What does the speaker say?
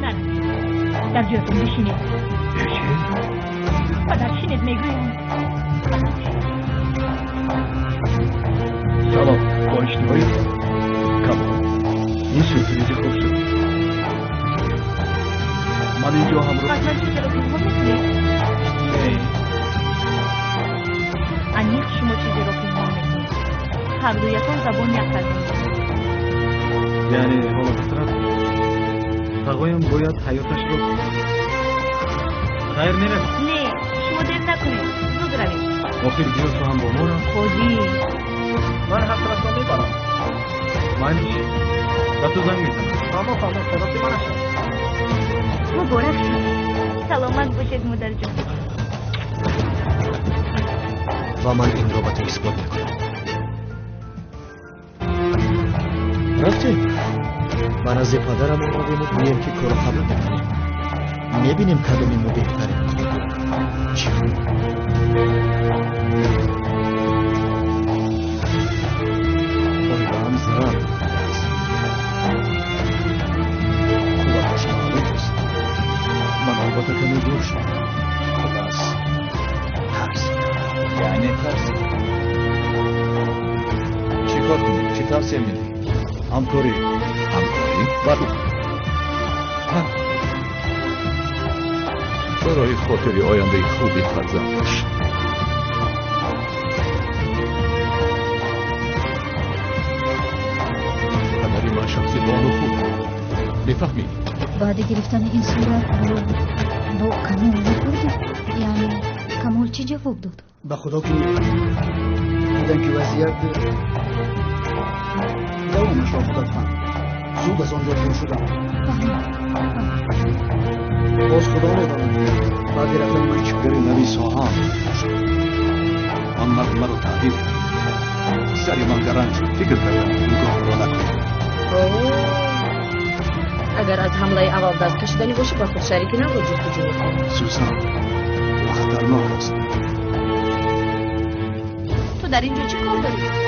نه در جایتون بشینید. پدرچینت میگویم. سلام با اشتباهی کمان این سورپریز خوب شد. من اینجا همراه حتما چیز رو فیلم ها میکنید؟ انیق شما چیزی رو فیلم ها میکنید. هر دویتان زبان یک کلمه. یعنی حالا بطرف تقویم باید حیاتش رو خیر میره؟ نه شما دیر نکنید. زود روید. آخر دیو تو هم با ما را خودی من حق را میبرم. معنیش به تو زنگ میزنم. فهمه صداتی من شد. مبارک شد. سلامت باشید مادر جان. و من این رابطه اثبات میکنم. رفتیم من از پدرم آمدیم و گویم که کارو خبر بکنیم. میبینیم کدومی ما بهتره. چی خوب؟ آیده هم زرم خوبتش معلوم است. من البته کمی دور شدم. خلاص ترسیدم. یعنی ترسیدم. چی کار کنیم؟ چی ترسیه میدی؟ همکاری بله برای خاطر آینده خوبی فرزندش پدری من شخصی بانو خوب میفهمی؟ بعد گرفتن این صورت با کمال نکردی؟ یعنی کمال چی جواب داد؟ به خدا که دیدن که وضعیت دوامش را خودت فهم زود از آنجا دور شدم. باز خدا میداند بعد رفتن من چگری نوی ساها آن مغمه رو تحقیق سری من گران شد فکر کردم این کار رو نکنم. اگر از حمله اول دست کشیدنی باشه با خود شریکی نبود جستجو میکنم. سوزان خطرناک است. تو در اینجا چی کار داری؟